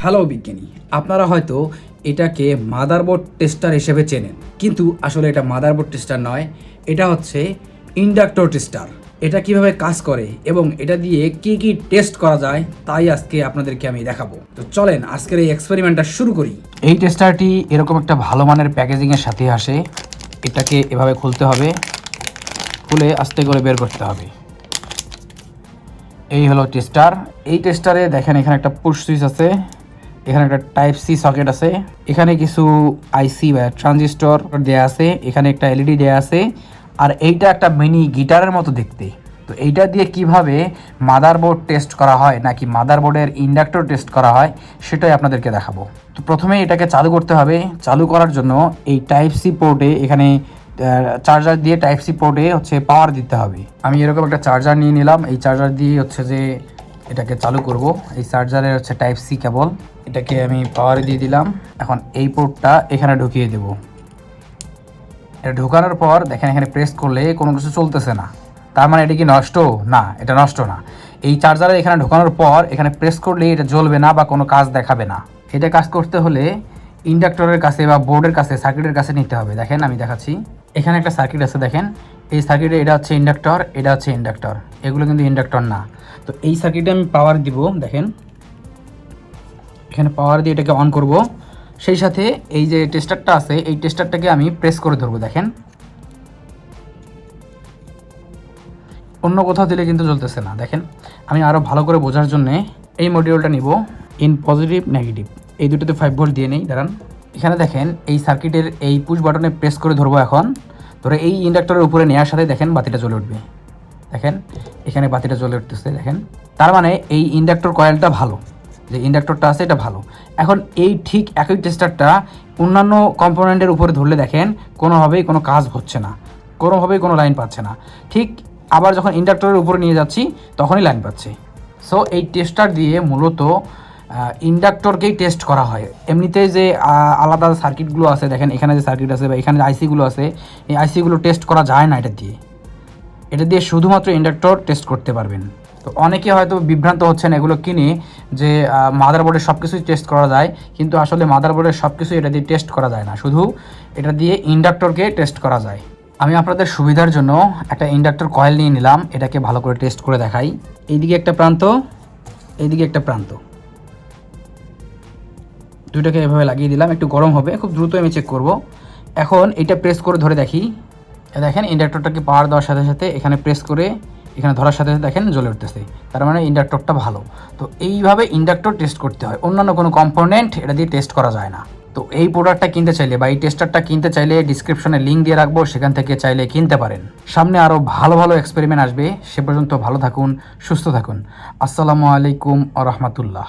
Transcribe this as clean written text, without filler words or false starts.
Hello বিজ্ঞানী, আপনারা হয়তো এটাকে মাদারবোর্ড টেস্টার হিসেবে চেনেন, কিন্তু আসলে এটা মাদারবোর্ড টেস্টার নয়, এটা হচ্ছে ইন্ডাক্টর টেস্টার। এটা কিভাবে কাজ করে এবং এটা দিয়ে কি কি টেস্ট করা যায় তাই আজকে আপনাদেরকে আমি দেখাবো। তো চলেন আজকের এই এক্সপেরিমেন্টটা শুরু করি। এই টেস্টারটি এরকম একটা ভালো মানের প্যাকেজিংয়ের সাথে আসে। এটাকে এভাবে খুলতে হবে, খুলে আস্তে করে বের করতে হবে। এই হলো টেস্টার। এই টেস্টারে দেখেন এখানে একটা পুশ সুইচ আছে, এখানে একটা টাইপ সি সকেট আছে, এখানে কিছু আইসি বা ট্রানজিস্টর দেয়া আছে, এখানে একটা এলইডি দেয়া আছে, আর এইটা একটা মিনি গিটারের মতো দেখতে। তো এইটা দিয়ে কিভাবে মাদারবোর্ড টেস্ট করা হয় নাকি মাদারবোর্ডের ইন্ডাক্টর টেস্ট করা হয় সেটাই আপনাদেরকে দেখাবো। তো প্রথমে এটাকে চালু করতে হবে। চালু করার জন্য এই টাইপ সি পোর্টে এখানে চার্জার দিয়ে টাইপ সি পোর্টে পাওয়ার দিতে হবে। আমি এরকম একটা চার্জার নিয়ে নিলাম। এই চার্জার দিয়ে যে এটাকে চালু করব। এই চার্জারের টাইপ সি কেবল, এটাকে আমি পাওয়ারে দিয়ে দিলাম। এখন এই পোর্টটা এখানে ঢুকিয়ে দেব। এটা ঢোকানোর পর দেখেন এখানে প্রেস করলে কোনো কিছু চলতেছে না, তার মানে এটা কি নষ্ট? না, এটা নষ্ট না। এই চার্জারে এখানে ঢোকানোর পর এখানে প্রেস করলে এটা জ্বলবে না বা কোনো কাজ দেখাবে না। এটা কাজ করতে হলে ইন্ডাক্টরের কাছে বা বোর্ডের কাছে, সার্কিটের কাছে নিতে হবে। দেখেন আমি দেখাচ্ছি, এখানে একটা সার্কিট আছে, দেখেন এই সার্কিটে এটা হচ্ছে ইন্ডাক্টর, এটা হচ্ছে ইন্ডাক্টর, এগুলো কিন্তু ইন্ডাক্টর না। তো এই সার্কিটে আমি পাওয়ার দিব। দেখেন এখানে পাওয়ার দিয়ে এটাকে অন করব। সেই সাথে এই যে টেস্টারটা আছে, এই টেস্টারটাকে আমি প্রেস করে ধরবো। দেখেন অন্য কোথাও দিলে কিন্তু জ্বলতেছে না। দেখেন আমি আরও ভালো করে বোঝার জন্যে এই মডিউলটা নিব, ইন পজিটিভ নেগেটিভ, এই দুটোতে 5 ভোল্ট দিয়ে নেই। দাঁড়ান, এখানে দেখেন এই সার্কিটের এই পুশ বাটনে প্রেস করে ধরবো। এখন ধরে এই ইন্ডাক্টরের উপরে নেওয়ার সাথে দেখেন বাতিটা জ্বলে উঠবে। দেখেন এখানে বাতিটা জ্বলে উঠতেছে। দেখেন তার মানে এই ইন্ডাক্টর কয়েলটা ভালো, যে ইন্ডাক্টরটা আছে এটা ভালো। এখন এই ঠিক একই টেস্টারটা অন্যান্য কম্পোনেন্টের উপরে ধরলে দেখেন কোনোভাবেই কোনো কাজ হচ্ছে না, কোনোভাবেই কোনো লাইন পাচ্ছে না। ঠিক আবার যখন ইন্ডাক্টরের উপরে নিয়ে যাচ্ছি তখনই লাইন পাচ্ছে। সো এই টেস্টার দিয়ে মূলত ইন্ডাক্টরকেই টেস্ট করা হয়। এমনিতে যে আলাদা সার্কিটগুলো আছে, দেখেন এখানে যে সার্কিট আছে বা এখানে যে আইসিগুলো আছে, এই আইসিগুলো টেস্ট করা যায় না এটা দিয়ে শুধুমাত্র ইন্ডাক্টর টেস্ট করতে পারবেন। তো অনেকে হয়তো বিভ্রান্ত হচ্ছেন এগুলো কিনে, যে মাদারবোর্ডের সব কিছুই টেস্ট করা যায়, কিন্তু আসলে মাদারবোর্ডের সব কিছুই এটা দিয়ে টেস্ট করা যায় না, শুধু এটা দিয়ে ইন্ডাক্টরকে টেস্ট করা যায়। আমি আপনাদের সুবিধার জন্য একটা ইন্ডাক্টর কয়েল নিয়ে নিলাম, এটাকে ভালো করে টেস্ট করে দেখাই। এইদিকে একটা প্রান্ত, এইদিকে একটা প্রান্ত, দুইটাকে এভাবে লাগিয়ে দিলাম। একটু গরম হবে, খুব দ্রুত আমি চেক করব। এখন এটা প্রেস করে ধরে দেখি। দেখেন ইন্ডাক্টরটাকে পাওয়ার দেওয়ার সাথে সাথে এখানে প্রেস করে এখানে ধরার সাথে সাথে দেখেন জ্বলে উঠতেছে, তার মানে ইন্ডাক্টরটা ভালো। তো এইভাবে ইন্ডাক্টর টেস্ট করতে হয়, অন্যান্য কোনো কম্পোনেন্ট এটা দিয়ে টেস্ট করা যায় না। তো এই প্রোডাক্টটা কিনতে চাইলে বা এই টেস্টারটা কিনতে চাইলে ডিসক্রিপশনে লিঙ্ক দিয়ে রাখবো, সেখান থেকে চাইলে কিনতে পারেন। সামনে আরও ভালো ভালো এক্সপেরিমেন্ট আসবে, সে পর্যন্ত ভালো থাকুন, সুস্থ থাকুন। আসসালামু আলাইকুম ওয়া রাহমাতুল্লাহ।